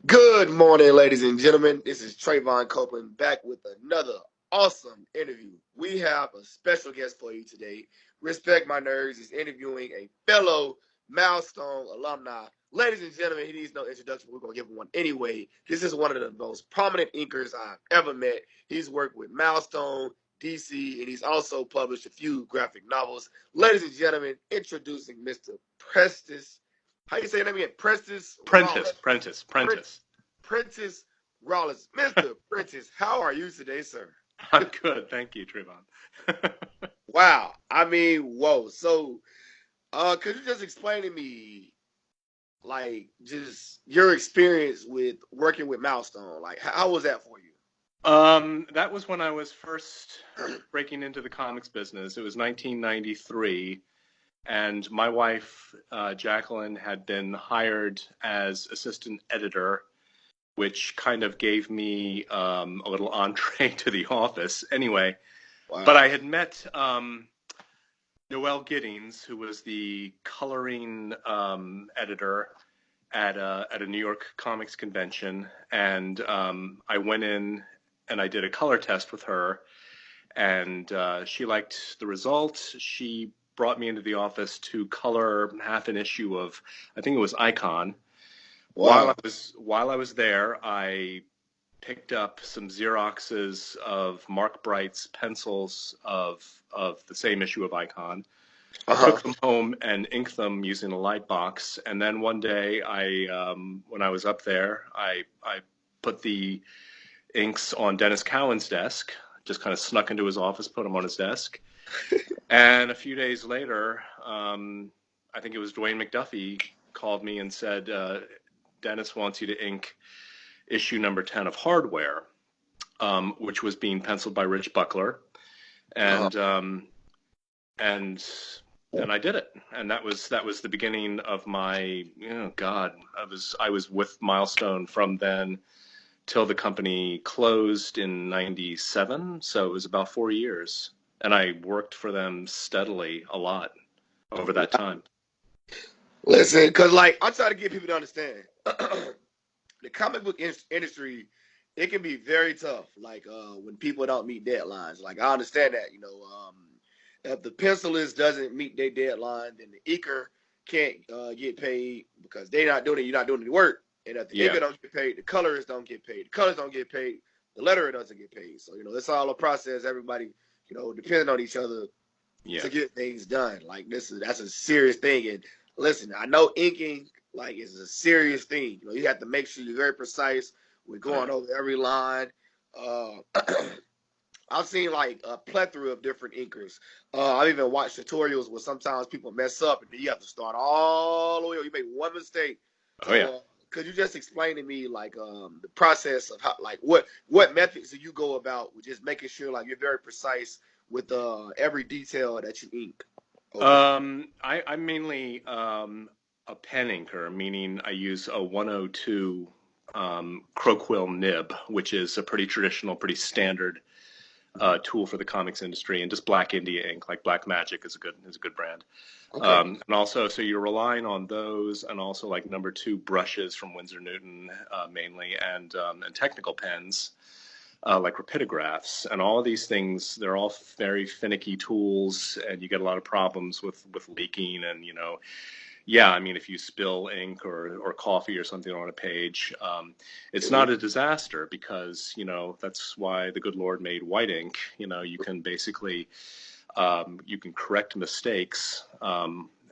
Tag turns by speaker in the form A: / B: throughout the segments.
A: Good morning, ladies and gentlemen. This is Trayvon Copeland back with another awesome interview. We have a special guest for you today. Respect My Nerves is interviewing a fellow Milestone alumni. Ladies and gentlemen, he needs no introduction. We're going to give him one anyway. This is one of the most prominent inkers I've ever met. He's worked with Milestone, DC, and he's also published a few graphic novels. Ladies and gentlemen, introducing Mr. Prestis. How you say your name again? Prestis Rollins.
B: Prentis.
A: Prentis Rollins. Mr. Prentis, how are you today, sir?
B: I'm good, thank you, Trayvon.
A: Wow. I mean, whoa. So, could you just explain to me, like, just your experience with working with Milestone? Like, how was that for you?
B: That was when I was first breaking into the comics business. It was 1993, and my wife, Jacqueline, had been hired as assistant editor, which kind of gave me a little entree to the office. Anyway,
A: Wow.
B: but I had met Noel Giddings, who was the coloring editor at a New York comics convention, and I went in and I did a color test with her, and she liked the results. She brought me into the office to color half an issue of, I think it was Icon.
A: Wow.
B: While I was there, I picked up some Xeroxes of Mark Bright's pencils of the same issue of Icon. Took them home and inked them using a light box. And then one day, when I was up there, I put the inks on Denys Cowan's desk, just kind of snuck into his office, put them on his desk. And a few days later, I think it was Dwayne McDuffie called me and said, Denys wants you to ink issue number 10 of Hardware, which was being penciled by Rich Buckler. And and I did it, and that was the beginning of my, God, I was with Milestone from then till the company closed in '97, so it was about 4 years, and I worked for them steadily a lot over that time.
A: Listen, because, like, I'm trying to get people to understand the comic book industry, it can be very tough. Like, when people don't meet deadlines. Like, I understand that, if the pencilist doesn't meet their deadline, then the inker can't get paid because they're not doing it. You're not doing any work. And if the inker don't get paid, the colorists don't get paid. The colors don't get paid. The letterer doesn't get paid. So, it's all a process. Everybody, depending on each other to get things done. Like, that's a serious thing. And listen, I know inking, like, is a serious thing. You have to make sure you're very precise with going over every line. I've seen, like, a plethora of different inkers. I've even watched tutorials where sometimes people mess up and then you have to start all the way. You make one mistake. Could you just explain to me, like, the process of how, like, what methods do you go about with just making sure, like, you're very precise with every detail that you ink?
B: I'm mainly a pen inker, meaning I use a 102 Croquill nib, which is a pretty traditional, pretty standard tool for the comics industry, and just Black India ink, like Black Magic, is a good brand. And also, so you're relying on those, and also like number 2 brushes from Winsor Newton mainly, and technical pens like rapidographs, and all of these things. They're all very finicky tools, and you get a lot of problems with leaking, and I mean, if you spill ink or coffee or something on a page, it's not a disaster because, that's why the good Lord made white ink. You can basically, you can correct mistakes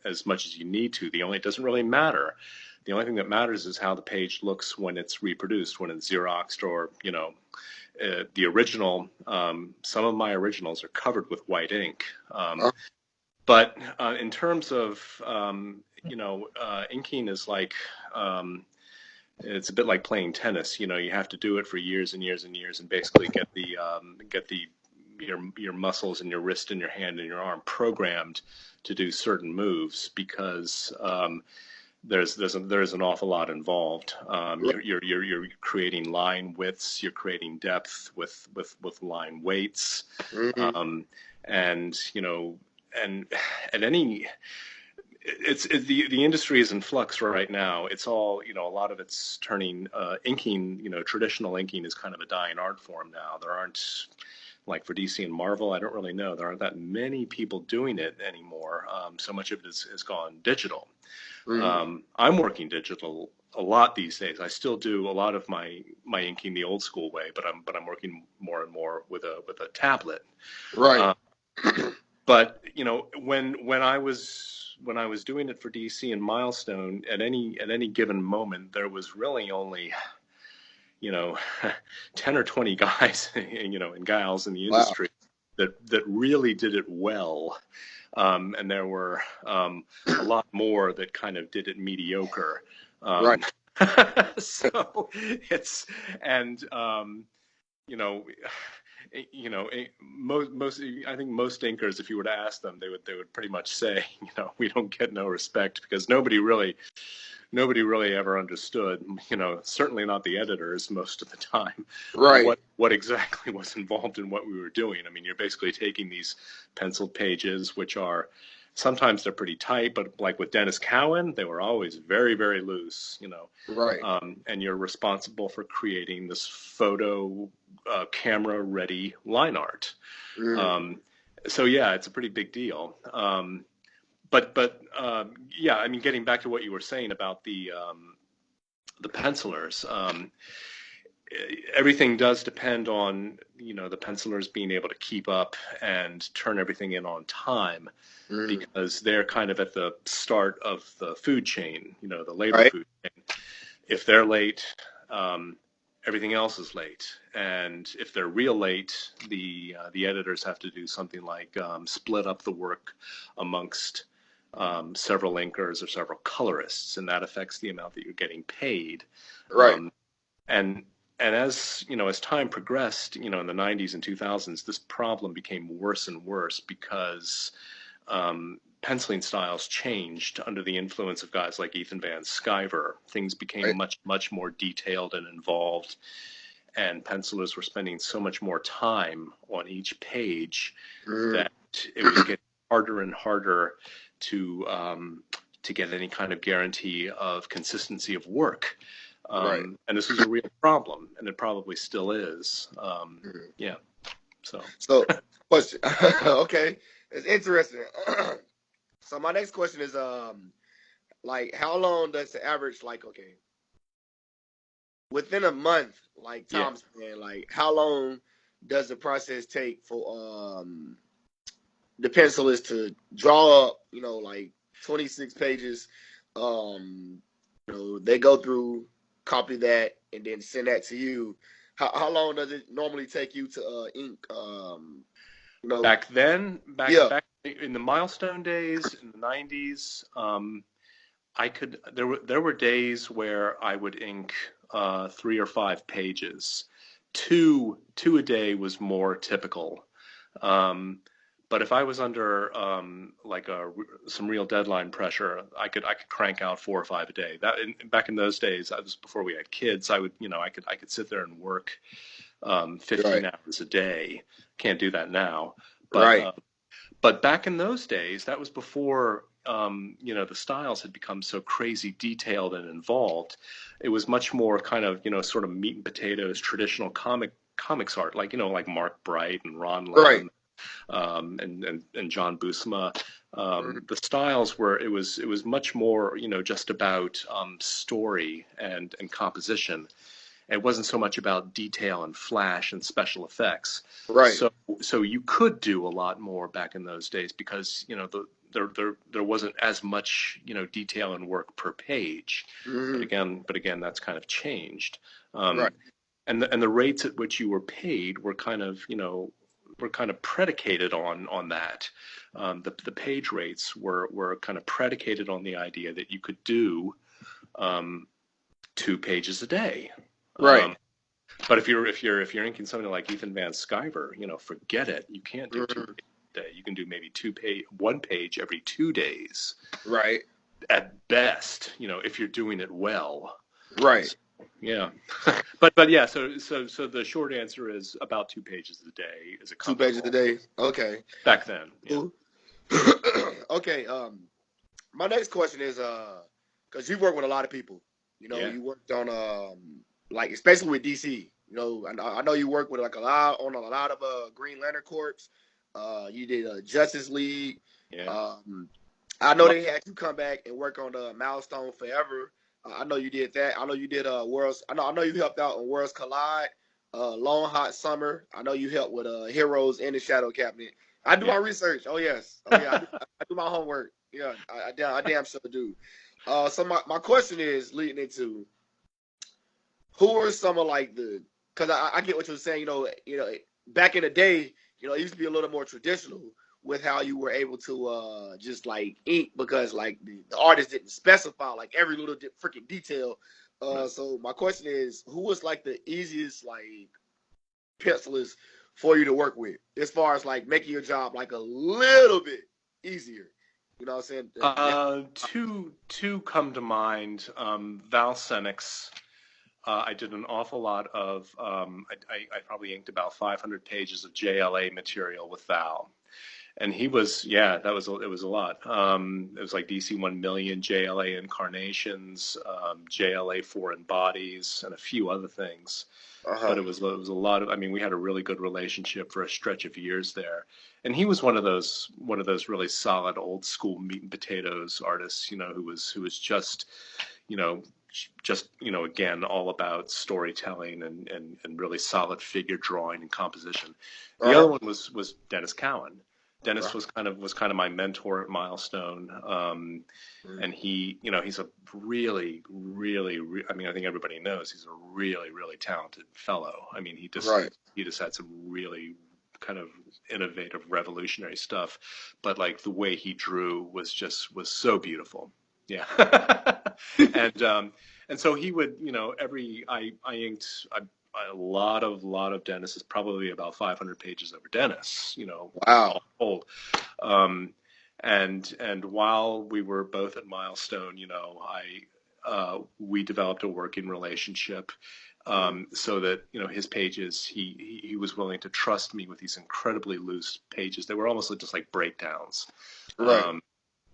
B: as much as you need to. It doesn't really matter. The only thing that matters is how the page looks when it's reproduced, when it's Xeroxed, or, the original. Some of my originals are covered with white ink. But in terms of, inking is like, it's a bit like playing tennis. You have to do it for years and years and years, and basically get your muscles and your wrist and your hand and your arm programmed to do certain moves, because there's an awful lot involved. You're creating line widths, you're creating depth with line weights, and and at any the industry is in flux right now. It's all, a lot of it's turning, inking, traditional inking is kind of a dying art form now. There aren't, like for DC and Marvel, I don't really know. There aren't that many people doing it anymore. So much of it has gone digital. I'm working digital a lot these days. I still do a lot of my inking the old school way, but I'm working more and more with a tablet.
A: Right.
B: But when I was doing it for DC and Milestone, at any given moment, there was really only 10 or 20 guys, and gals in the industry that really did it well. And there were a lot more that kind of did it mediocre.
A: Right.
B: So it's, and, most I think most inkers, if you were to ask them, they would pretty much say, we don't get no respect, because nobody really ever understood, certainly not the editors most of the time,
A: right,
B: what exactly was involved in what we were doing. I mean, you're basically taking these penciled pages, which are, sometimes they're pretty tight, but like with Denys Cowan, they were always very, very loose,
A: right.
B: And you're responsible for creating this photo camera ready line art. So yeah, it's a pretty big deal. But yeah, I mean, getting back to what you were saying about the pencilers, everything does depend on, the pencilers being able to keep up and turn everything in on time, because they're kind of at the start of the food chain, the labor food chain. If they're late, everything else is late. And if they're real late, the editors have to do something like split up the work amongst several inkers or several colorists, and that affects the amount that you're getting paid.
A: Right.
B: And as as time progressed, in the 90s and 2000s, this problem became worse and worse, because penciling styles changed under the influence of guys like Ethan Van Sciver. Things became much more detailed and involved, and pencilers were spending so much more time on each page that it was getting harder and harder to get any kind of guarantee of consistency of work. And this is a real problem, and it probably still is. Yeah. So
A: question. Okay, it's interesting. So my next question is, like, how long does the average, like, okay, within a month, like time span, like, how long does the process take for the pencilist to draw up, like 26 pages? They go through, copy that, and then send that to you. How long does it normally take you to ink?
B: Back in the Milestone days in the 90s, there were days where I would ink 3 or 5 pages. Two a day was more typical. But if I was under some real deadline pressure, I could crank out 4 or 5 a day. Back in those days, that was before we had kids. I could sit there and work 15 hours a day. Can't do that now. But but back in those days, that was before the styles had become so crazy detailed and involved. It was much more kind of sort of meat and potatoes, traditional comics art, like like Mark Bright and Ron Lim. And John Buscema. The styles were, it was much more, just about story and composition. It wasn't so much about detail and flash and special effects. So you could do a lot more back in those days, because there wasn't as much detail and work per page. But again, that's kind of changed. And the rates at which you were paid were kind of predicated on that. The page rates were kind of predicated on the idea that you could do 2 pages a day. But if you're inking something like Ethan Van Sciver, forget it. You can't do 2 pages a day. You can do maybe 1 page every 2 days. At best, if you're doing it well. Yeah, but yeah. So the short answer is about 2 pages a day is a
A: 2 pages a day. Okay.
B: Back then. Yeah.
A: Okay. my next question is because you've worked with a lot of people. You know,
B: Yeah.
A: you worked on like especially with DC. You know, I know you worked with like a lot of Green Lantern Corps. You did Justice League.
B: Yeah.
A: I know they had you come back and work on the Milestone Forever. I know you did that. I know you did Worlds. I know you helped out on Worlds Collide, Long Hot Summer. I know you helped with Heroes in the Shadow Cabinet. I do my research. Oh yes. Oh yeah. I do my homework. Yeah. I damn sure do. So my question is leading into who are some of like the because I get what you're saying. Back in the day, it used to be a little more traditional with how you were able to just like ink because like the artist didn't specify like every little freaking detail. So my question is, who was like the easiest like pencilist for you to work with as far as like making your job like a little bit easier? You know what I'm saying?
B: Two come to mind. Val Senix. I did an awful lot of. I probably inked about 500 pages of JLA material with Val, and he was it was a lot. It was like DC 1 million, JLA incarnations, JLA foreign bodies, and a few other things. But it was a lot of. I mean, we had a really good relationship for a stretch of years there, and he was one of those really solid old school meat and potatoes artists, who was just, again, all about storytelling and really solid figure drawing and composition. The other one was Denys Cowan. Denys was kind of my mentor at Milestone, and he's a really, I mean, I think everybody knows he's a really, really talented fellow. I mean, he just had some really kind of innovative, revolutionary stuff, but like the way he drew was so beautiful. Yeah. And so he would, I inked a lot of Denys. Is probably about 500 pages over Denys,
A: Wow.
B: all told. And while we were both at Milestone, we developed a working relationship, so that, his pages, he was willing to trust me with these incredibly loose pages. They were almost just like breakdowns.
A: Right.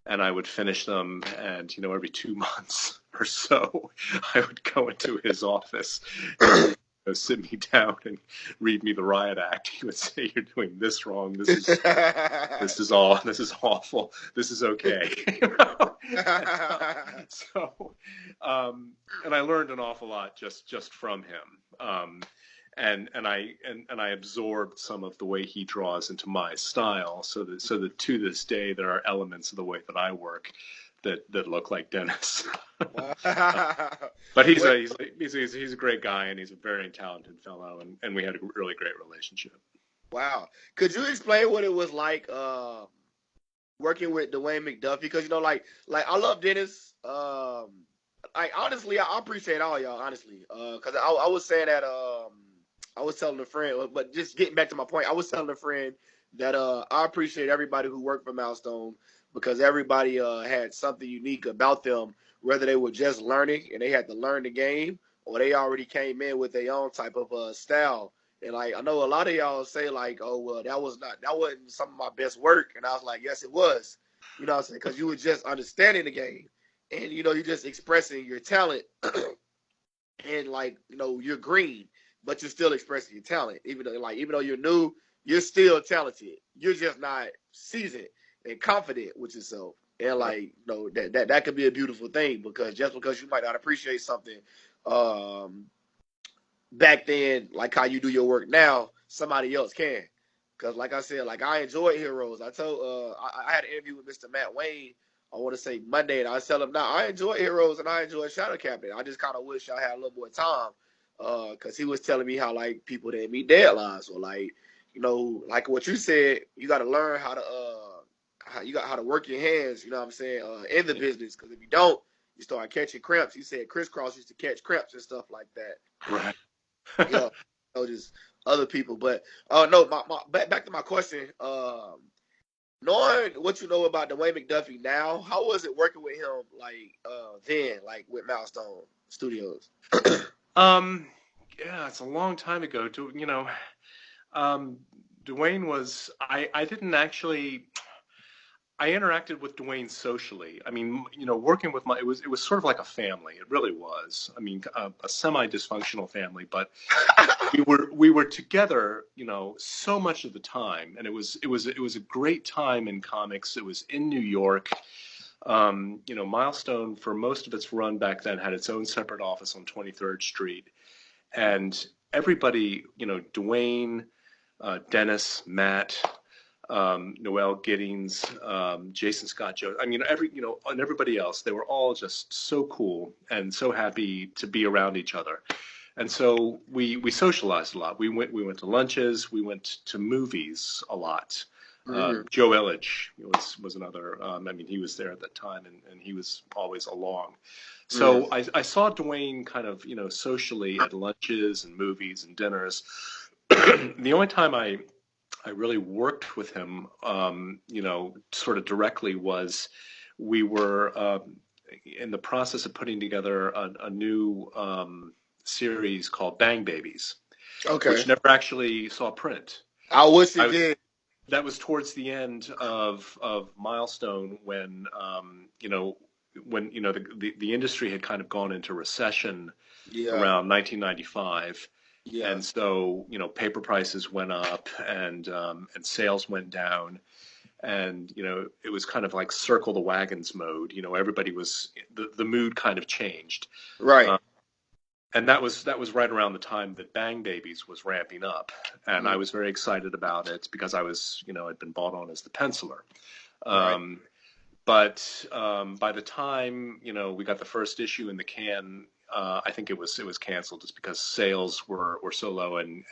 B: And I would finish them, and every 2 months or so, I would go into his office and he would sit me down and read me the riot act. He would say, "You're doing this wrong. This is awful. This is okay." And I learned an awful lot just from him. And I absorbed some of the way he draws into my style, so that to this day there are elements of the way that I work that look like Denys. But he's a great guy, and he's a very talented fellow, and we had a really great relationship.
A: Wow. Could you explain what it was like working with Dwayne McDuffie? Because like I love Denys. Like honestly, I appreciate all y'all honestly. Because I was saying that I was telling a friend, but just getting back to my point, I was telling a friend that I appreciate everybody who worked for Milestone because everybody had something unique about them, whether they were just learning and they had to learn the game, or they already came in with their own type of style. And like I know a lot of y'all say like, "Oh well, that wasn't some of my best work," and I was like, "Yes, it was." You know what I'm saying? Because you were just understanding the game, and you're just expressing your talent, and like you're green, but you're still expressing your talent. Even though you're new, you're still talented. You're just not seasoned and confident with yourself. And like that could be a beautiful thing because just because you might not appreciate something back then, like how you do your work now, somebody else can. Because like I said, like I enjoyed Heroes. I told I had an interview with Mr. Matt Wayne. I want to say Monday, and I was telling him now I enjoy Heroes and I enjoy Shadow Cabinet. I just kind of wish I had a little more time. Because he was telling me how like people didn't meet deadlines, or like like what you said, you got to learn how to how to work your hands. You know what I'm saying? In the business, because if you don't, you start catching cramps. He said crisscross used to catch cramps and stuff like that.
B: Right.
A: Just other people. But no, back to my question. Knowing what you know about Dwayne McDuffie now, how was it working with him like then, like with Milestone Studios?
B: Yeah, it's a long time ago. Dwayne was. I didn't actually. I interacted with Dwayne socially. I mean, working with it was sort of like a family. It really was. I mean, a semi-dysfunctional family, but we were together, so much of the time, and it was a great time in comics. It was in New York. Milestone, for most of its run back then, had its own separate office on 23rd Street, and everybody, Dwayne, Dennis, Matt, Noel Giddings, Jason Scott Jones. I mean, and everybody else, they were all just so cool and so happy to be around each other. And so we socialized a lot. We went to lunches. We went to movies a lot. Joe Elledge was another. I mean, he was there at that time, and he was always along. So I saw Dwayne kind of, socially at lunches and movies and dinners. The only time I really worked with him, sort of directly, was we were in the process of putting together a new series called Bang Babies, which never actually saw print.
A: I wish it did.
B: That was towards the end of Milestone, when the industry had kind of gone into recession around 1995. Yeah. And so, paper prices went up and sales went down, and, it was kind of like circle the wagons mode. Everybody was, the mood kind of changed.
A: Right.
B: And that was right around the time that Bang Babies was ramping up. And I was very excited about it because I was, I'd been bought on as the penciler. Right. But by the time, we got the first issue in the can, I think it was canceled just because sales were so low, and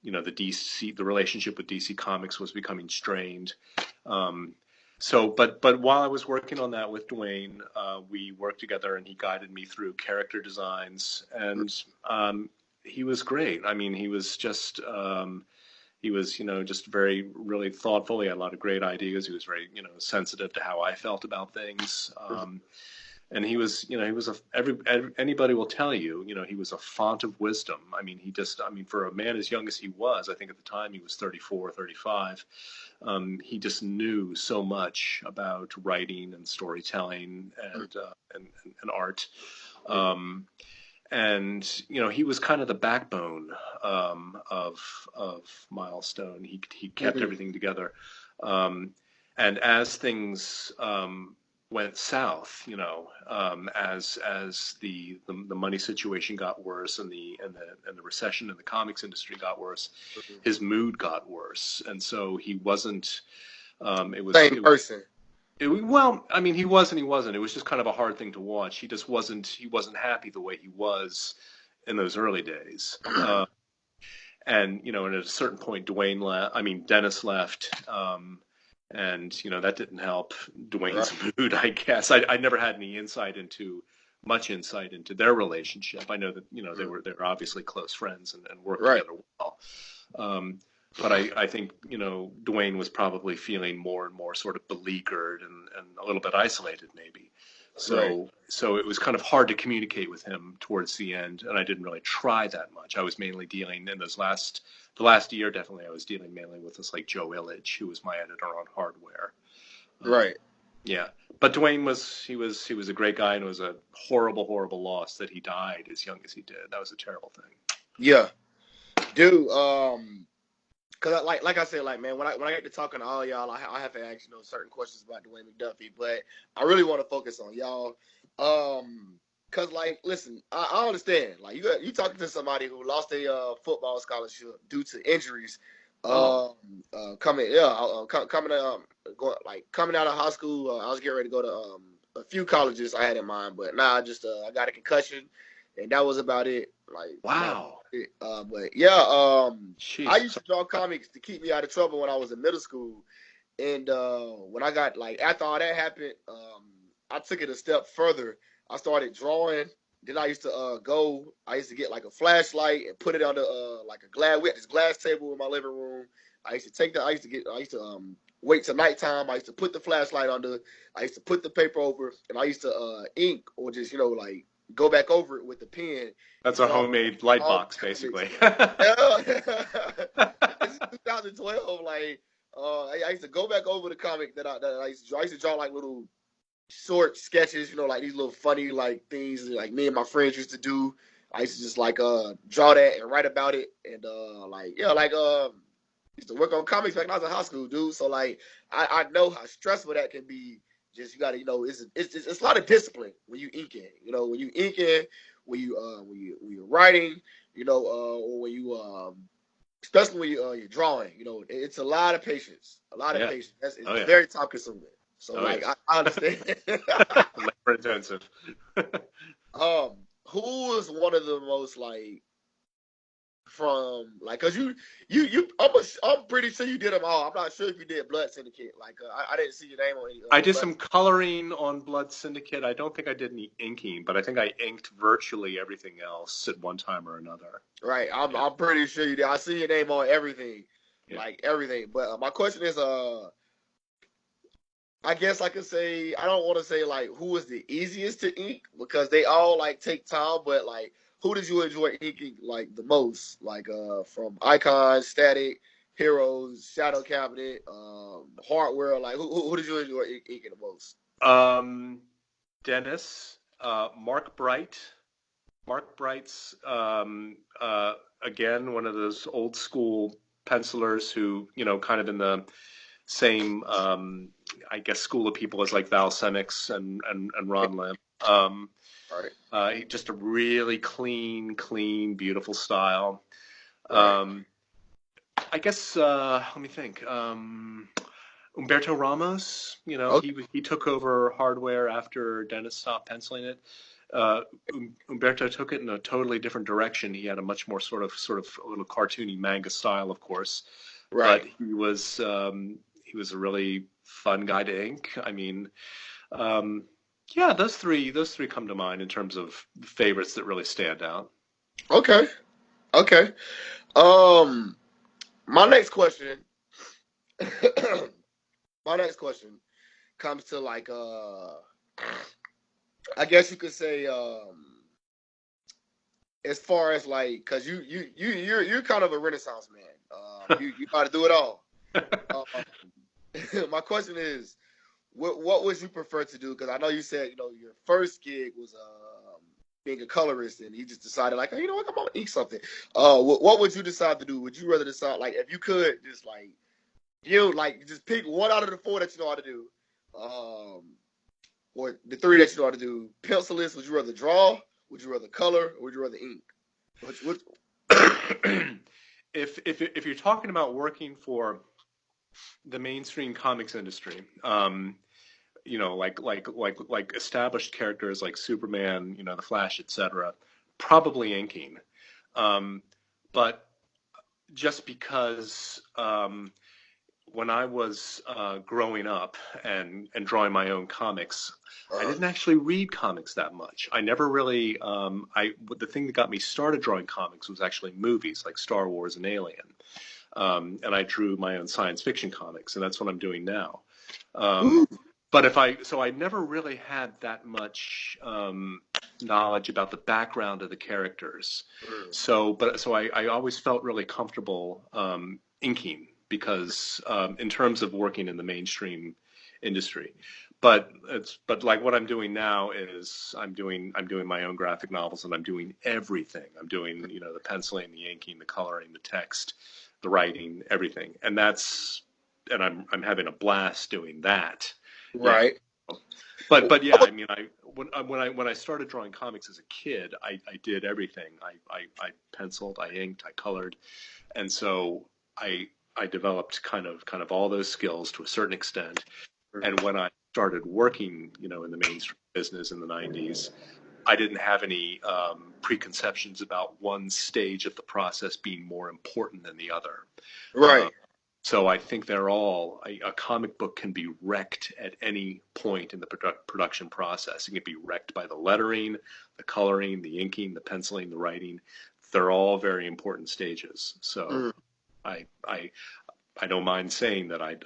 B: the relationship with DC Comics was becoming strained. But while I was working on that with Dwayne, we worked together, and he guided me through character designs, and he was great. I mean, he was just just very, really thoughtful. He had a lot of great ideas. He was very, sensitive to how I felt about things. And he was, anybody will tell you, he was a font of wisdom. I mean, for a man as young as he was, I think at the time he was 34, 35, he just knew so much about writing and storytelling and art. And, he was kind of the backbone of Milestone. He kept everything together. And as things went south, as the money situation got worse, and the recession in the comics industry got worse, his mood got worse, and so he wasn't. It was same person. Well, I mean, he was and he wasn't. It was just kind of a hard thing to watch. He just wasn't. He wasn't happy the way he was in those early days. And at a certain point, Dennis left. And that didn't help Dwayne's mood, I guess. I never had any much insight into their relationship. I know that they were obviously close friends and worked together well. But I think Dwayne was probably feeling more and more sort of beleaguered and a little bit isolated, maybe. So it was kind of hard to communicate with him towards the end, and I didn't really try that much. I was mainly dealing in the last year, definitely. I was dealing mainly with this, like, Joe Illidge, who was my editor on Hardware. Yeah, but Dwayne was a great guy, and it was a horrible, horrible loss that he died as young as he did. That was a terrible thing.
A: Yeah, dude. Cause like I said, like, man, when I get to talking to all y'all, I have to ask certain questions about Dwayne McDuffie, but I really want to focus on y'all. Cause, like, listen, I understand. Like, you talking to somebody who lost a football scholarship due to injuries. Coming out of high school, I was getting ready to go to a few colleges I had in mind, but I got a concussion, and that was about it. Like,
B: wow.
A: But yeah, I used to draw comics to keep me out of trouble when I was in middle school, and when I got, like, after all that happened, I took it a step further. I started drawing. Then I used to get, like, a flashlight and put it under like a glass. We had this glass table in my living room. I used to wait till nighttime. I used to put the flashlight under. I used to put the paper over, and I used to ink or just like go back over it with the pen.
B: That's a homemade light box, basically.
A: Yeah. This is 2012. Like, I used to go back over the comic that I used to draw. I used to draw like little short sketches, like these little funny like things like me and my friends used to do. I used to just like draw that and write about it and used to work on comics back when I was in high school, dude. So like I know how stressful that can be. Just you gotta it's a lot of discipline when you inking. When you inking, when you're writing, or when you especially when you're drawing. It's a lot of patience. A lot of
B: Yeah.
A: patience. It's
B: Oh yeah.
A: very time consuming. So
B: Oh
A: like
B: yeah.
A: I understand.
B: Labor intensive.
A: um, who is one of the most like from like because I'm pretty sure you did them all. I'm not sure if you did Blood Syndicate. Like I didn't see your name on any
B: I did
A: Blood.
B: some coloring on Blood Syndicate. I don't think I did any inking, but I think I inked virtually everything else at one time or another.
A: Right.
B: Yeah.
A: I'm pretty sure you did. I see your name on everything,
B: Yeah.
A: like everything. But my question is I guess I could say I don't want to say like who is the easiest to ink because they all like take time, but like who did you enjoy inking like the most? Like from Icon, Static, Heroes, Shadow Cabinet, Hardware. Like who did you enjoy inking the most?
B: Um, Dennis, Mark Bright. Mark Bright's again one of those old school pencilers who kind of in the same I guess school of people as like Val Semix and Ron Lim.
A: Right,
B: Just a really clean, beautiful style.
A: right.
B: Um, I guess let me think. Umberto Ramos,
A: Okay,
B: he took over hardware after Dennis stopped penciling it. Umberto took it in a totally different direction. He had a much more sort of a little cartoony manga style, of course, but
A: right.
B: he was a really fun guy to ink. I mean, um, yeah, those three come to mind in terms of favorites that really stand out.
A: Okay, okay. Um, my next question. My next question comes to like I guess you could say as far as like because you're kind of a renaissance man. You got to do it all. My question is, what would you prefer to do? Because I know you said your first gig was being a colorist, and you just decided like, hey, you know what, I'm gonna ink something. What would you decide to do? Would you rather decide like if you could just like just pick one out of the four that you know how to do, um, or the three that you know how to do? Pencilist, would you rather draw? Would you rather color? Or would you rather ink? Which
B: If you're talking about working for the mainstream comics industry, like established characters like Superman, the Flash, etc., probably inking. Um, but just because when I was growing up and drawing my own comics, I
A: uh,
B: didn't actually read comics that much. I never really. The thing that got me started drawing comics was actually movies like Star Wars and Alien, and I drew my own science fiction comics, and that's what I'm doing now. Um, but so I never really had that much knowledge about the background of the characters. So I always felt really comfortable inking because in terms of working in the mainstream industry. But like what I'm doing now is I'm doing my own graphic novels and I'm doing everything. I'm doing the penciling, the inking, the coloring, the text, the writing, everything. And I'm having a blast doing that. Yeah.
A: right.
B: But yeah, I mean, when I started drawing comics as a kid, I did everything. I penciled, I inked, I colored, and so I developed kind of all those skills to a certain extent. And when I started working, in the mainstream business in the '90s, I didn't have any preconceptions about one stage of the process being more important than the other. Uh,
A: Right.
B: so I think they're all a comic book can be wrecked at any point in the production process. It can be wrecked by the lettering, the coloring, the inking, the penciling, the writing. They're all very important stages. So
A: Mm.
B: I I I don't mind saying that I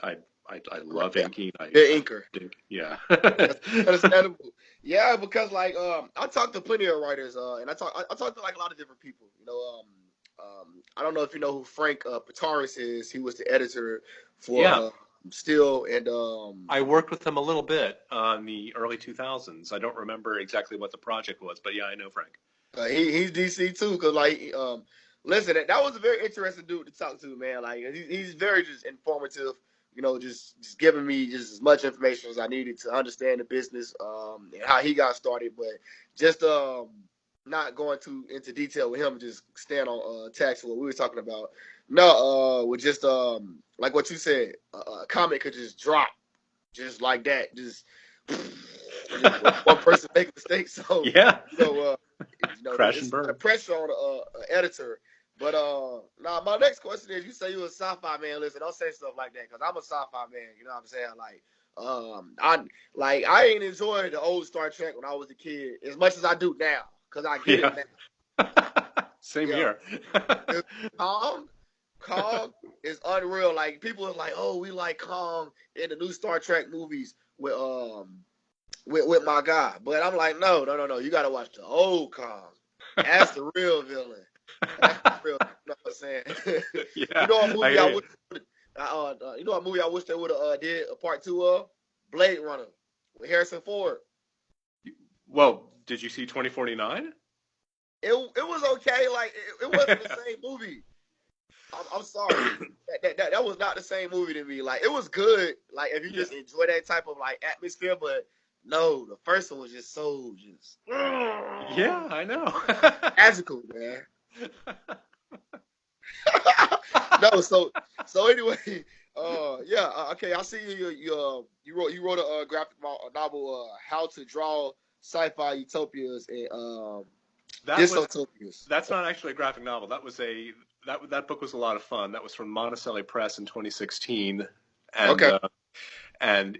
B: love
A: Yeah.
B: inking.
A: The
B: I
A: inker.
B: think yeah.
A: That's understandable. Yeah, because like I talked to plenty of writers, and I talked to like a lot of different people. I don't know if you know who Frank Pataris is. He was the editor for
B: Yeah,
A: Steel and
B: I worked with him a little bit in the early 2000s. I don't remember exactly what the project was, but yeah, I know Frank.
A: he's DC too. Cause like listen, that was a very interesting dude to talk to, man. Like he's very just informative. Just giving me just as much information as I needed to understand the business and how he got started. But just not going too into detail with him, just staying on tax what we were talking about. No, with just like what you said, a comic could just drop just like that, just one person make a mistake. So
B: Yeah, crash
A: it's
B: and
A: a lot
B: burn.
A: of pressure on the editor. But now my next question is: you say you're a sci-fi man. Listen, don't say stuff like that because I'm a sci-fi man. You know what I'm saying? I ain't enjoyed the old Star Trek when I was a kid as much as I do now because I get it
B: Yeah,
A: now.
B: same
A: Yo,
B: here.
A: Kong, Kong is unreal. Like people are like, oh, we like Kong in the new Star Trek movies with my guy. But I'm like, no, no, no, no. You got to watch the old Kong. That's the real villain. That's the real. You know what I'm saying? you
B: Yeah,
A: know a
B: I
A: movie I
B: hear you.
A: wish. You know a movie I wish they would have did a part two of Blade Runner with Harrison Ford.
B: Well, did you see 2049?
A: It was okay. Like it wasn't the same movie. I'm sorry. That was not the same movie to me. Like it was good. Like if you
B: Yeah,
A: just enjoy that type of like atmosphere, but no, the first one was just so just
B: yeah, I know.
A: magical, man. no, so anyway, yeah, okay. I see you wrote a graphic novel, How to Draw Sci-Fi Utopias and
B: That was
A: Dystopias.
B: that's not actually a graphic novel. That book was a lot of fun. That was from Monticelli Press in 2016, and
A: Okay.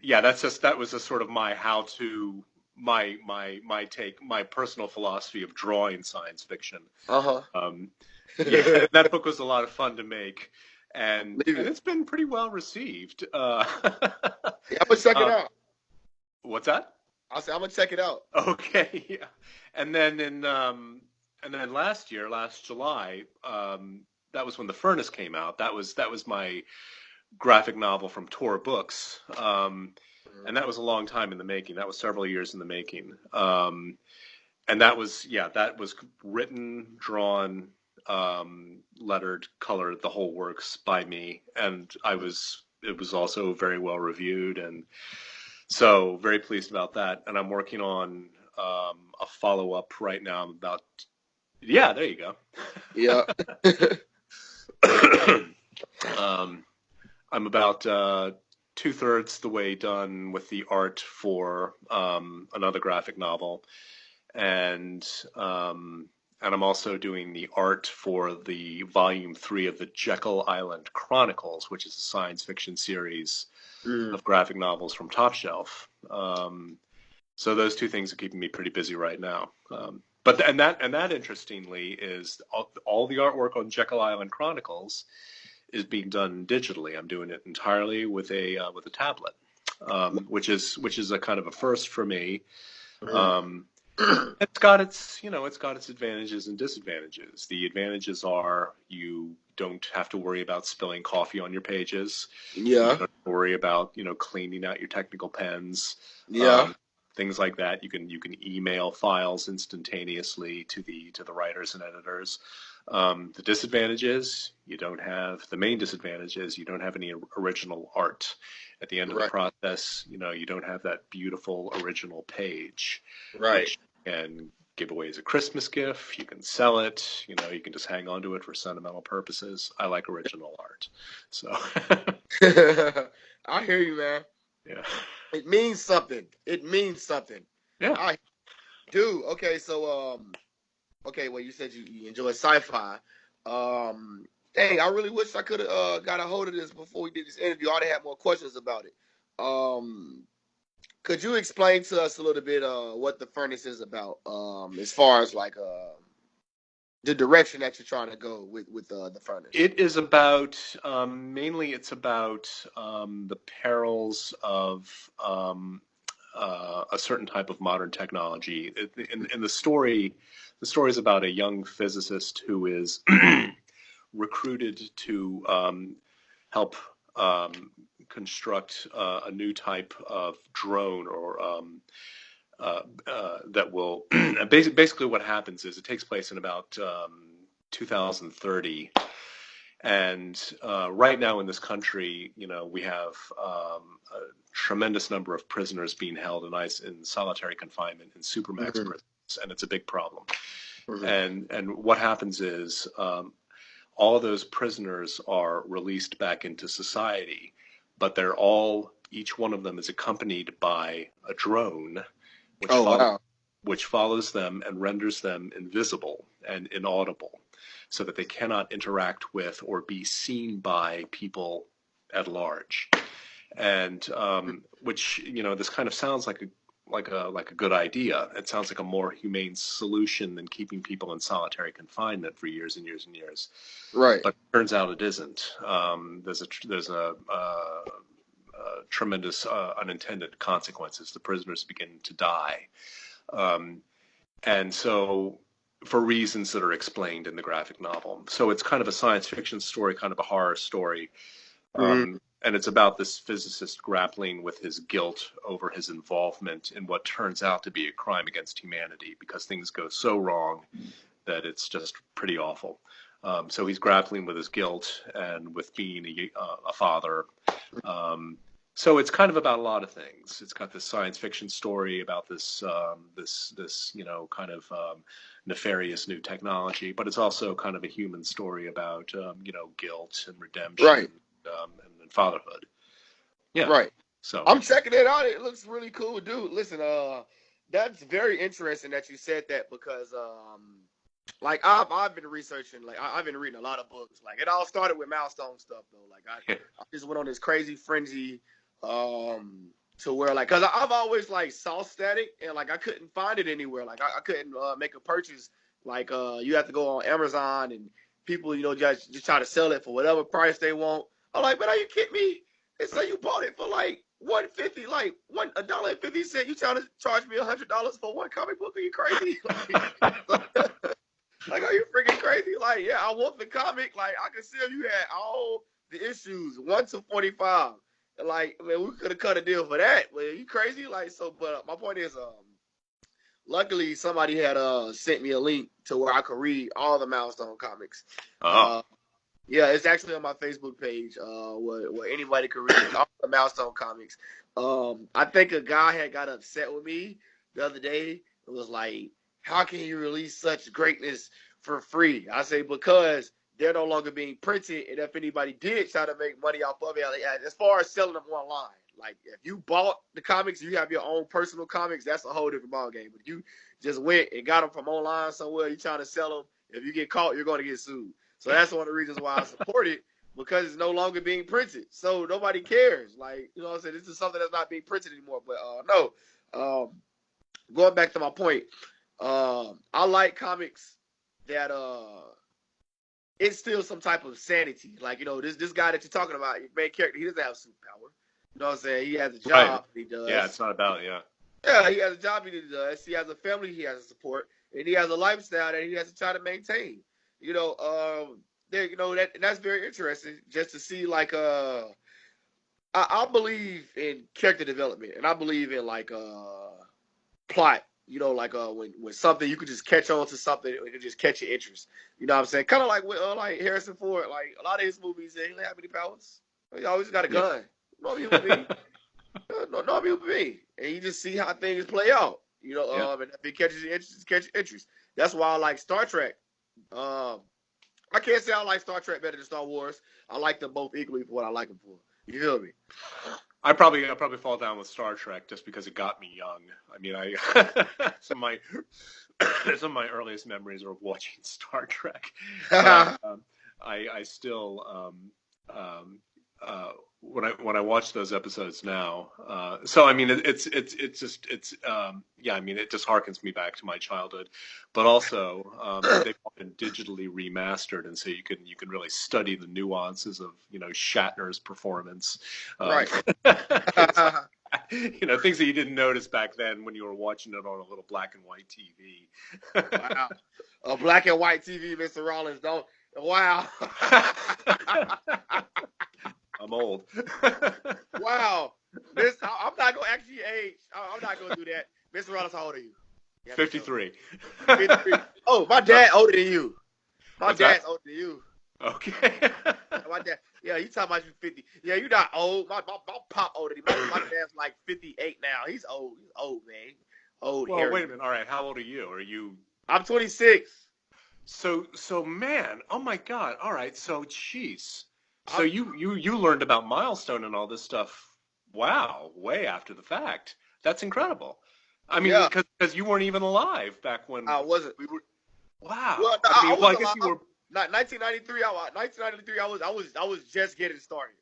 B: yeah, that was just sort of my how to my take, my personal philosophy of drawing science fiction.
A: Uh
B: Um, yeah, that book was a lot of fun to make, and
A: Leave it.
B: it's been pretty well received.
A: Yeah, I'm gonna check it
B: um,
A: out.
B: what's that?
A: I said I'm gonna check it out.
B: Okay, yeah. And then last year, last July, that was when The Furnace came out. That was my graphic novel from Tor Books. And that was a long time in the making. That was several years in the making. And that was written, drawn, lettered, colored, the whole works by me. And it was also very well reviewed, and so very pleased about that. And I'm working on a follow up right now about, yeah, there you
A: Yeah.
B: go. I'm about 2/3 the way done with the art for another graphic novel, and I'm also doing the art for the volume 3 of the Jekyll Island Chronicles, which is a science fiction series
A: Mm.
B: of graphic novels from Top Shelf. So those two things are keeping me pretty busy right now. But interestingly is all the artwork on Jekyll Island Chronicles is being done digitally. I'm doing it entirely with a tablet, which is a kind of a first for me. Um, it's got its advantages and disadvantages. The advantages are you don't have to worry about spilling coffee on your pages. You
A: Yeah.
B: don't have to worry about cleaning out your technical pens,
A: Yeah.
B: things like that. You can email files instantaneously to the writers and editors. The disadvantages, the main disadvantage is you don't have any original art. At the end of the
A: Right.
B: process, you don't have that beautiful original page,
A: Right.
B: which you can give away as a Christmas gift. You can sell it. You can just hang on to it for sentimental purposes. I like original art. So,
A: I hear you, man.
B: yeah.
A: It means something. It means something.
B: Yeah.
A: I do. Okay, so okay, well you said you enjoy sci-fi. Dang, I really wish I could have got a hold of this before we did this interview. I'd have had more questions about it. Um could you explain to us a little bit what the furnace is about? As far as like the direction that you're trying to go with the furnace.
B: It is about mainly it's about the perils of a certain type of modern technology. In the story is about a young physicist who is recruited to help construct a new type of drone or that will basically what happens is it takes place in about 2030. And right now in this country, we have a tremendous number of prisoners being held in solitary confinement in supermax prisons, and it's a big problem. And what happens is all of those prisoners are released back into society, but each one of them is accompanied by a drone, which follows them and renders them invisible and inaudible, so that they cannot interact with or be seen by people at large. And which, this kind of sounds like a good idea. It sounds like a more humane solution than keeping people in solitary confinement for years and years and years.
A: Right.
B: But it turns out it isn't. There's a tremendous unintended consequences. The prisoners begin to die. And so, for reasons that are explained in the graphic novel. So it's kind of a science fiction story, kind of a horror story. And it's about this physicist grappling with his guilt over his involvement in what turns out to be a crime against humanity, because things go so wrong that it's just pretty awful. So he's grappling with his guilt and with being a father. So it's kind of about a lot of things. It's got this science fiction story about this kind of nefarious new technology, but it's also kind of a human story about guilt and redemption,
A: right,
B: and fatherhood. Yeah,
A: right.
B: So
A: I'm checking it out. It looks really cool, dude. Listen, that's very interesting that you said that, because like I've been researching, like I've been reading a lot of books. Like it all started with Milestone stuff though. Like I just went on this crazy frenzy to where, like, cause I've always like saw static and like I couldn't find it anywhere. Like I couldn't make a purchase. Like you have to go on Amazon and people, just try to sell it for whatever price they want. I'm like, man, are you kidding me? They say you bought it for like $1.50, like $1.50. You trying to charge me $100 for one comic book? Are you crazy? Like, are you freaking crazy? Like, yeah, I want the comic. Like, I can see if you had all the issues 1 to 45. Like, man, we could have cut a deal for that. Well, are you crazy? Like, so, but my point is, luckily somebody had sent me a link to where I could read all the Milestone comics. Yeah, it's actually on my Facebook page, where anybody can read all the Milestone comics. I think a guy had got upset with me the other day. It was like, how can you release such greatness for free? I say, because they're no longer being printed, and if anybody did try to make money off of it, as far as selling them online, like if you bought the comics, you have your own personal comics, that's a whole different ballgame. But you just went and got them from online somewhere, you're trying to sell them, if you get caught, you're going to get sued. So that's one of the reasons why I support it, because it's no longer being printed. So nobody cares. Like, you know what I'm saying? This is something that's not being printed anymore. But no, going back to my point, I like comics that it's still some type of sanity. Like, this guy that you're talking about, your main character, he doesn't have superpower. You know what I'm saying? He has a job. Right. He does.
B: Yeah, it's not about, yeah.
A: Yeah, he has a job he does. He has a family he has to support, and he has a lifestyle that he has to try to maintain. That's very interesting just to see, like, I believe in character development, and I believe in like plot. Like when something you could just catch on to something, it could just catch your interest. You know what I'm saying? Kind of like with like Harrison Ford. Like a lot of his movies, he didn't have any powers. He always got a gun. No human being. No human being. And you just see how things play out. And if it catches your interest, catch your interest. That's why I like Star Trek. I can't say I like Star Trek better than Star Wars. I like them both equally for what I like them for. You feel me?
B: I'll probably fall down with Star Trek just because it got me young. I mean, some of my earliest memories are of watching Star Trek. But, I still when I watch those episodes now. So I mean, it just harkens me back to my childhood. But also, they've all been digitally remastered, and so you can really study the nuances of Shatner's performance.
A: Right.
B: Things that you didn't notice back then when you were watching it on a little black and white TV.
A: Wow. A black and white TV, Mr. Rollins. Wow.
B: I'm old.
A: Wow. I'm not gonna actually age. I'm not gonna do that. Mr. Rollins, how old are you? You have to tell me.
B: 53.
A: 53. Oh, my dad older than you. My
B: What's that?
A: dad's older than you.
B: Okay.
A: My dad, yeah, you talking about you 50. Yeah, you're not old. My pop older than me. My dad's like 58 now. He's old. He's old, man. Old,
B: Well,
A: hairy.
B: wait a minute. All right. How old are you? Are you?
A: I'm 26.
B: So man. Oh my God. All right. So jeez. So
A: I'm,
B: you learned about Milestone and all this stuff. Wow. Way after the fact. That's incredible. I mean,
A: yeah,
B: because you weren't even alive back when
A: I wasn't.
B: we were. Wow.
A: Well, no,
B: I
A: I
B: mean, well,
A: was
B: I guess you
A: alive.
B: were.
A: Not 1993. 1993. I was just getting started.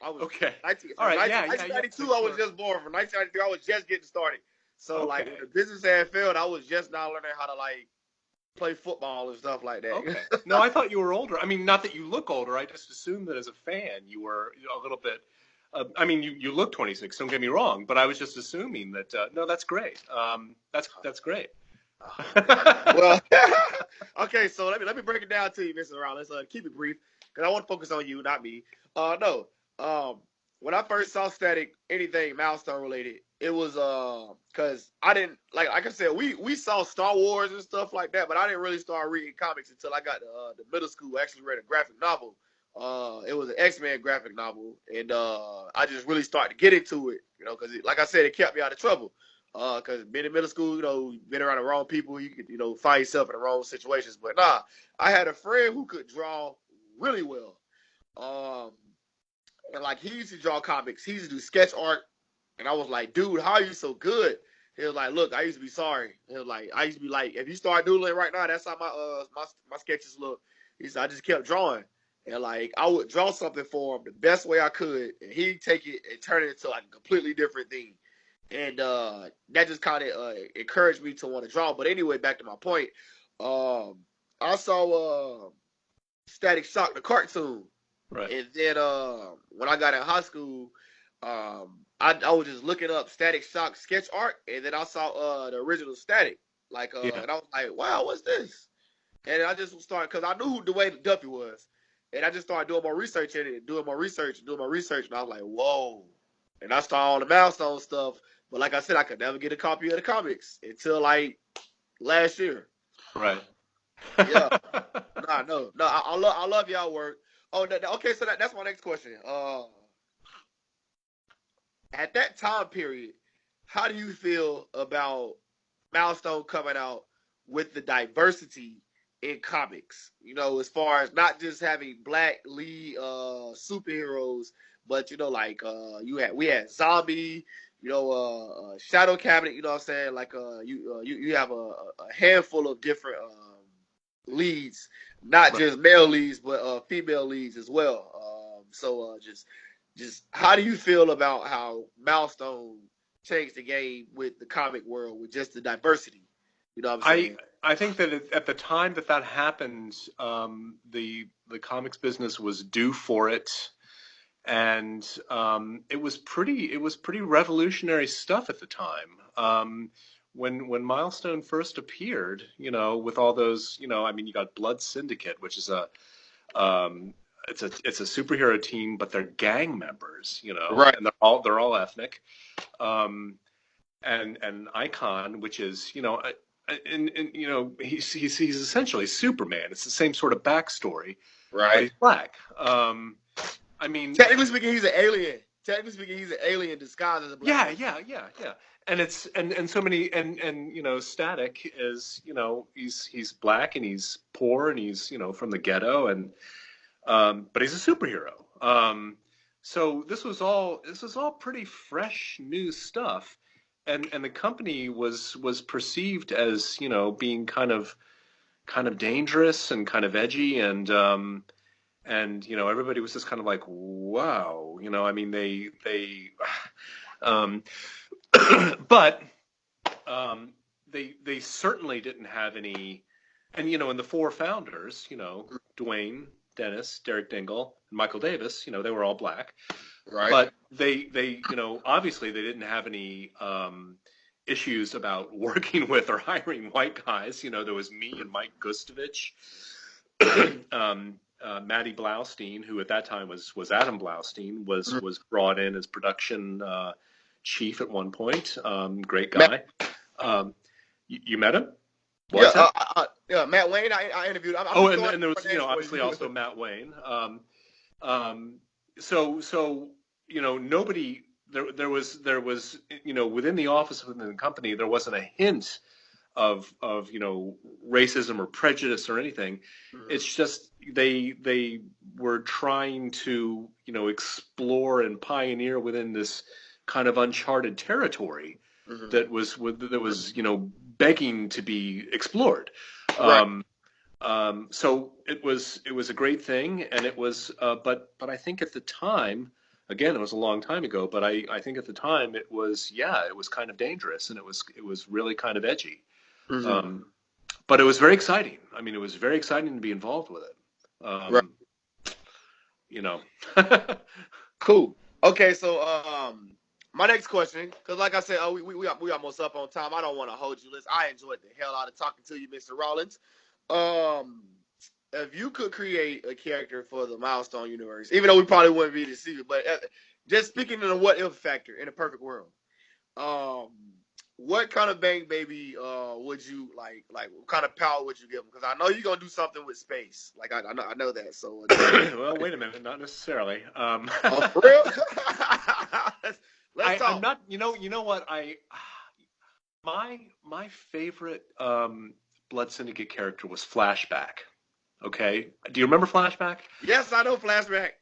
A: I was
B: Okay.
A: 19
B: All
A: from
B: right. Yeah. Yeah. Yeah.
A: 1992.
B: So
A: I
B: you
A: was
B: were.
A: just born. From 1993, I was just getting started. So like when
B: Okay.
A: the business had failed, I was just now learning how to like play football and stuff like that.
B: Okay. No, I thought you were older. I mean, not that you look older. I just assumed that as a fan you were a little bit. I mean, you look 26. Don't get me wrong, but I was just assuming that. No, that's great. That's great.
A: Well, okay. So let me break it down to you, Mr. Rollins. Let's keep it brief because I want to focus on you, not me. No. When I first saw Static, anything milestone related, it was because I didn't like I said we saw Star Wars and stuff like that, but I didn't really start reading comics until I got to the middle school. I actually read a graphic novel. It was an X-Men graphic novel, and I just really started to get into it, you know, because like I said, it kept me out of trouble. Because being in middle school, you know, being around the wrong people, you could, you know, find yourself in the wrong situations. But nah, I had a friend who could draw really well. Um, and like he used to draw comics. He used to do sketch art. And I was like, dude, how are you so good? He was like, look, I used to be sorry. He was like, I used to be like, if you start doodling right now, that's how my sketches look. He said, I just kept drawing. And like I would draw something for him the best way I could, and he'd take it and turn it into like a completely different thing. And that just kind of encouraged me to want to draw. But anyway, back to my point. Um, I saw Static Shock the cartoon,
B: Right.
A: and then when I got in high school, I was just looking up Static Shock sketch art, and then I saw the original Static, like
B: Yeah.
A: and I was like, wow, what's this? And I just started because I knew who Dwayne Duffy was, and I just started doing more research in it, doing more research, and I was like, whoa. And I started all the milestone stuff, but like I said, I could never get a copy of the comics until like last year.
B: Right.
A: Yeah, no, I love y'all work. Oh, okay, so that's my next question. At that time period, how do you feel about Milestone coming out with the diversity in comics? You know, as far as not just having black lead superheroes, but you know, like we had Zombie, you know, Shadow Cabinet. You know what I'm saying? Like you have a handful of different leads, not
B: Right.
A: just male leads, but female leads as well. So just how do you feel about how Milestone changed the game with the comic world with just the diversity? You know what I'm
B: I
A: saying?
B: I think that at the time that happened, the comics business was due for it, and it was pretty revolutionary stuff at the time. When Milestone first appeared, you know, with all those, you know, I mean, you got Blood Syndicate, which is um, it's a superhero team, but they're gang members, you know,
A: Right.
B: and they're all ethnic. Um, and Icon, which is, you know, and you know, he's essentially Superman. It's the same sort of backstory, but
A: Right.
B: he's black. I mean,
A: Technically speaking, he's an alien. Technically speaking, he's an alien disguised as a black
B: yeah,
A: person.
B: yeah. And it's and so many and you know, Static is, you know, he's black and he's poor and he's, you know, from the ghetto and but he's a superhero. So this was all pretty fresh new stuff, and the company was perceived as, you know, being kind of dangerous and kind of edgy and you know, everybody was just kind of like, wow, you know, I mean they um, but they certainly didn't have any, and you know, and the four founders, you know, Dwayne, Dennis, Derek Dingle, and Michael Davis, you know, they were all black,
A: Right.
B: but they you know, obviously they didn't have any issues about working with or hiring white guys. You know, there was me and Mike Gustovich, Matty Blaustein, who at that time was Adam Blaustein, was brought in as production chief at one point. Great guy. You met him? What's that?
A: Yeah, Matt Wayne. I interviewed.
B: And there was obviously also Matt Wayne. So nobody there was within the office within the company there wasn't a hint of racism or prejudice or anything. Mm-hmm. It's just they were trying to explore and pioneer within this kind of uncharted territory mm-hmm. that was begging to be explored. Right. So it was a great thing, and it was but I think at the time, again, it was a long time ago, but I think at the time it was kind of dangerous, and it was really kind of edgy. Mm-hmm. But it was very exciting. I mean, it was very exciting to be involved with it. Right.
A: Cool. Okay, so my next question, because like I said, we almost up on time. I don't want to hold you. Listen, I enjoyed the hell out of talking to you, Mr. Rollins. If you could create a character for the Milestone universe, even though we probably wouldn't be to see it, but just speaking in the what if factor in a perfect world, what kind of bang baby would you like? What kind of power would you give him? Because I know you're gonna do something with space. Like I know that. So
B: well, wait a minute, not necessarily.
A: Oh, for real? Let's talk.
B: I'm not. You know what? My favorite Blood Syndicate character was Flashback. Okay, do you remember Flashback?
A: Yes, I know Flashback.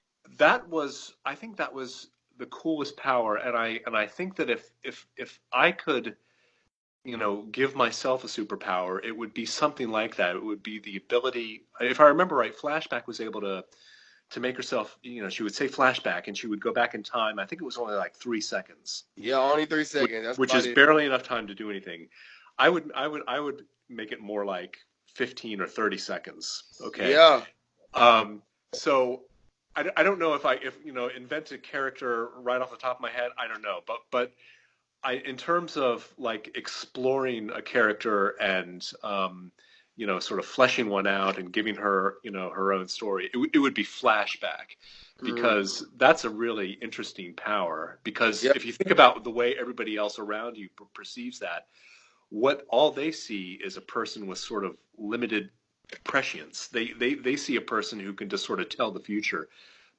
B: I think that was the coolest power, and I think that if I could, give myself a superpower, it would be something like that. It would be the ability. If I remember right, Flashback was able to make herself, she would say flashback, and she would go back in time. I think it was only like 3 seconds.
A: Yeah, only 3 seconds.
B: Which is barely enough time to do anything. I would make it more like 15 or 30 seconds. Okay.
A: Yeah.
B: So I don't know if invent a character right off the top of my head. I don't know, but in terms of like exploring a character and sort of fleshing one out and giving her her own story, it would be Flashback, because that's a really interesting power. Because if you think about the way everybody else around you perceives that, what all they see is a person with sort of limited prescience. They see a person who can just sort of tell the future.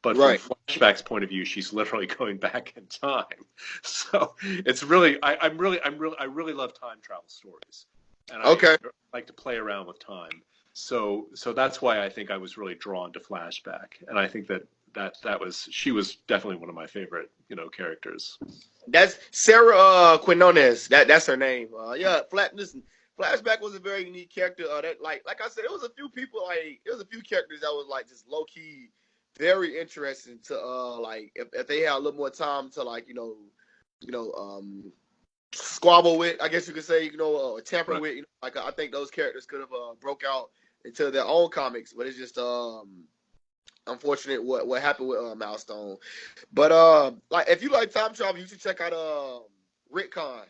B: But from Flashback's point of view, she's literally going back in time. So it's really, I really love time travel stories, and I like to play around with time. So that's why I think I was really drawn to Flashback, and I think she was definitely one of my favorite characters.
A: That's Sarah Quinones. That's her name. Listen, Flashback was a very unique character. That like I said, it was a few people characters that was like just low key, very interesting to like if they had a little more time to like squabble with, I guess you could say, tamper with. Like I think those characters could have broke out into their own comics, but it's just unfortunate what happened with Milestone. But like if you like time travel, you should check out Ritcon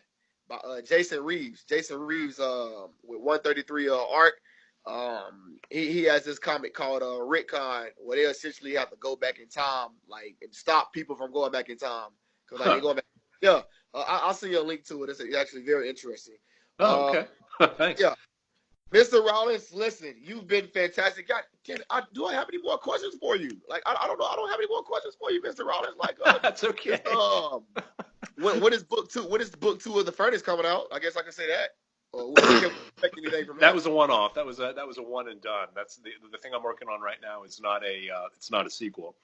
A: by Jason Reeves. Jason Reeves with 133 art. He has this comic called Ritcon, where they essentially have to go back in time, like, and stop people from going back in time. Cause like they're going back. Yeah, I'll send you a link to it. It's actually very interesting.
B: Oh, okay. Thanks.
A: Yeah. Mr. Rollins, listen, you've been fantastic. God, do I have any more questions for you? Like, I don't know. I don't have any more questions for you, Mr. Rollins. Like,
B: that's okay.
A: When is book two? When is book 2 of the Furnace coming out? I guess I can say that.
B: That was a one-off. That was a one and done. That's the thing I'm working on right now. It's not a sequel.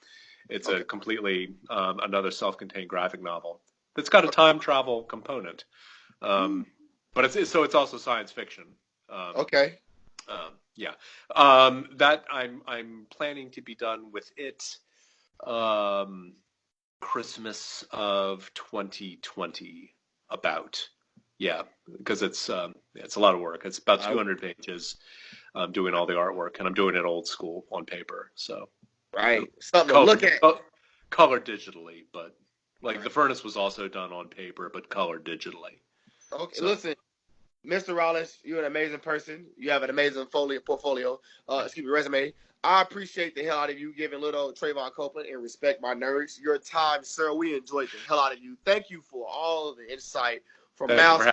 B: It's a completely another self-contained graphic novel that's got a time travel component, but it's also science fiction. That I'm planning to be done with it Christmas of 2020 about. Yeah, because it's a lot of work. It's about 200 pages. I'm doing all the artwork, and I'm doing it old school on paper. So
A: something to look at.
B: Colored digitally, but like the Furnace was also done on paper, but colored digitally.
A: Okay, so. Listen, Mr. Rollins, you're an amazing person. You have an amazing portfolio. Resume. I appreciate the hell out of you giving little Trayvon Copeland and Respect My Nerds your time, sir. We enjoyed the hell out of you. Thank you for all of the insight from Mouse,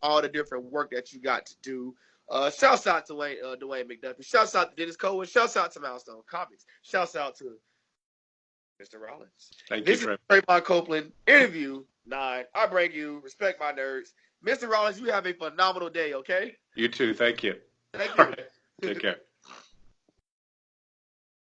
A: all the different work that you got to do. Shouts out to Dwayne McDuffie. Shouts out to Denys Cowan. Shouts out to Milestone Comics. Shouts out to Mr. Rollins. This is Trayvon Copeland, interview 9. I bring you Respect My Nerds. Mr. Rollins, you have a phenomenal day, okay?
B: You too. Thank you.
A: Thank you.
B: Take care.